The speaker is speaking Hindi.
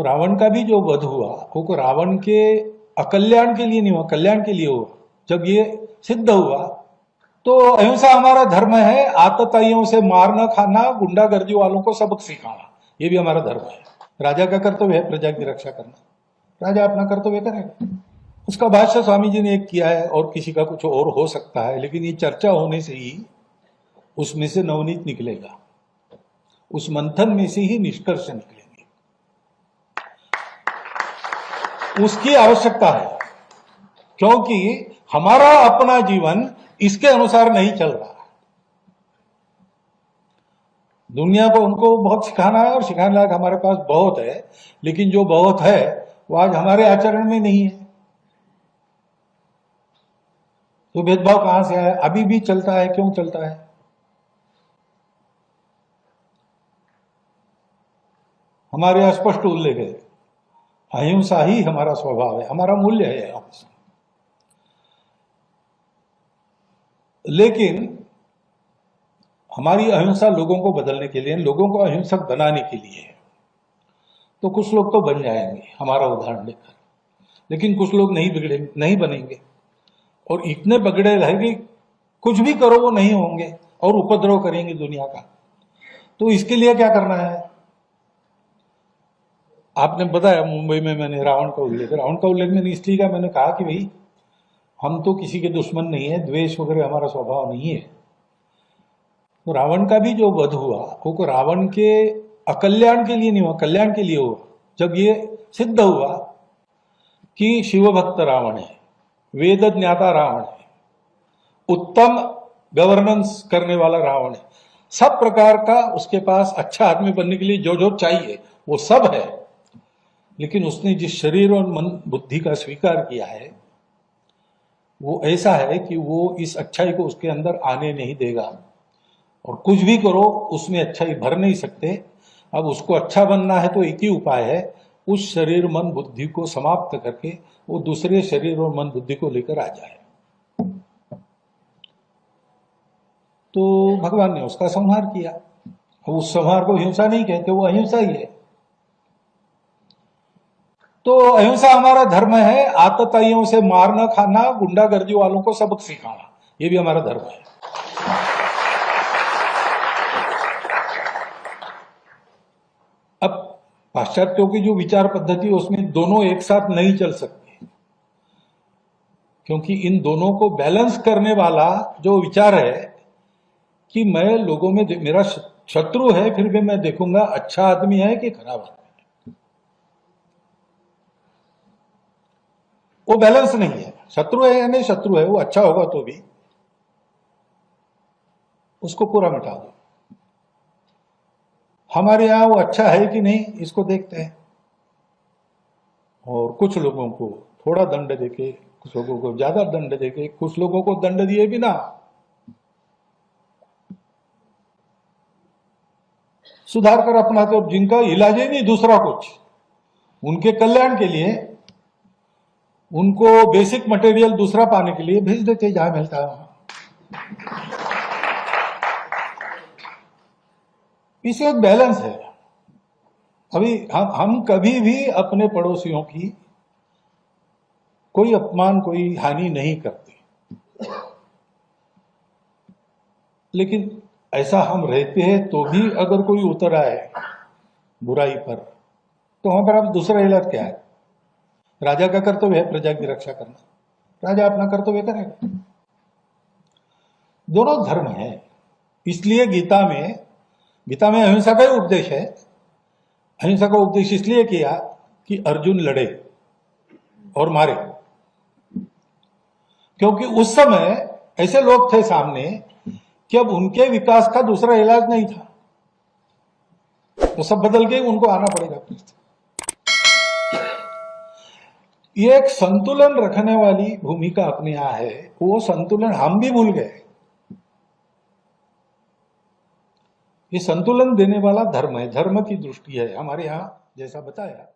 तो रावण का भी जो वध हुआ वो रावण के अकल्याण के लिए नहीं हुआ, कल्याण के लिए हुआ। जब ये सिद्ध हुआ तो अहिंसा हमारा धर्म है, आतताइयों से मारना खाना, गुंडागर्दी वालों को सबक सिखाना, ये भी हमारा धर्म है। राजा का कर्तव्य है प्रजा की रक्षा करना, राजा अपना कर्तव्य करेगा। उसका भाष्य स्वामी जी ने एक किया है और किसी का कुछ और हो सकता है, लेकिन ये चर्चा होने से ही उसमें से नवनीत निकलेगा, उस मंथन में से ही निष्कर्ष निकलेंगे। उसकी आवश्यकता है, क्योंकि हमारा अपना जीवन इसके अनुसार नहीं चल रहा। दुनिया को उनको बहुत सिखाना है और सिखाने लायक हमारे पास बहुत है, लेकिन जो बहुत है वो आज हमारे आचरण में नहीं है। तो भेदभाव कहां से आया? अभी भी चलता है। क्यों चलता है? हमारे अस्पष्ट उल्लेख है, अहिंसा ही हमारा स्वभाव है, हमारा मूल्य है अहिंसा। लेकिन हमारी अहिंसा लोगों को बदलने के लिए, लोगों को अहिंसक बनाने के लिए है। तो कुछ लोग तो बन जाएंगे हमारा उदाहरण लेकर, लेकिन कुछ लोग नहीं बनेंगे, और इतने बगड़े रहेंगे कुछ भी करो वो नहीं होंगे और उपद्रव करेंगे दुनिया का। तो इसके लिए क्या करना है? आपने बताया मुंबई में मैंने रावण का उल्लेख मैंने इसलिए कहा, मैंने कहा कि भाई हम तो किसी के दुश्मन नहीं है, द्वेष वगैरह हमारा स्वभाव नहीं है। तो रावण का भी जो वध हुआ वो रावण के अकल्याण के लिए नहीं हुआ, कल्याण के लिए हुआ। जब ये सिद्ध हुआ कि शिव भक्त रावण है, वेद ज्ञाता रावण है, उत्तम गवर्नेंस करने वाला रावण है, सब प्रकार का उसके पास अच्छा आदमी बनने के लिए जो जो चाहिए वो सब है, लेकिन उसने जिस शरीर और मन बुद्धि का स्वीकार किया है वो ऐसा है कि वो इस अच्छाई को उसके अंदर आने नहीं देगा, और कुछ भी करो उसमें अच्छाई भर नहीं सकते। अब उसको अच्छा बनना है तो एक ही उपाय है, उस शरीर मन बुद्धि को समाप्त करके वो दूसरे शरीर और मन बुद्धि को लेकर आ जाए। तो भगवान ने उसका संहार किया। अब उस संहार को हिंसा नहीं कहते, वो अहिंसा ही है। तो अहिंसा हमारा धर्म है, आतताइयों से मारना खाना, गुंडागर्दी वालों को सबक सिखाना, ये भी हमारा धर्म है। अब पाश्चात्यों की जो विचार पद्धति है उसमें दोनों एक साथ नहीं चल सकते, क्योंकि इन दोनों को बैलेंस करने वाला जो विचार है कि मैं लोगों में, मेरा शत्रु है फिर भी मैं देखूंगा अच्छा आदमी है कि खराब आदमी है, वो बैलेंस नहीं है। शत्रु है या नहीं शत्रु है, वो अच्छा होगा तो भी उसको पूरा मिटा दो। हमारे यहां वो अच्छा है कि नहीं इसको देखते हैं, और कुछ लोगों को थोड़ा दंड देके, कुछ लोगों को ज्यादा दंड देके, कुछ लोगों को दंड दिए बिना सुधार कर अपनाते, तो जिनका इलाज ही नहीं दूसरा कुछ, उनके कल्याण के लिए उनको बेसिक मटेरियल दूसरा पाने के लिए भेज देते जहां मिलता है वहां। इसे एक बैलेंस है। अभी हम कभी भी अपने पड़ोसियों की कोई अपमान, कोई हानि नहीं करते, लेकिन ऐसा हम रहते हैं तो भी अगर कोई उतर आए बुराई पर, तो वहां पर अब दूसरा इलाज क्या है? राजा का कर्तव्य है प्रजा की रक्षा करना, राजा अपना कर्तव्य करेगा। दोनों धर्म है। इसलिए गीता में अहिंसा का ही उपदेश है। अहिंसा का उपदेश इसलिए किया कि अर्जुन लड़े और मारे, क्योंकि उस समय ऐसे लोग थे सामने कि अब उनके विकास का दूसरा इलाज नहीं था, तो सब बदल के उनको आना पड़ेगा। ये एक संतुलन रखने वाली भूमिका अपने यहां है, वो संतुलन हम भी भूल गए। ये संतुलन देने वाला धर्म है, धर्म की दृष्टि है हमारे यहां, जैसा बताया।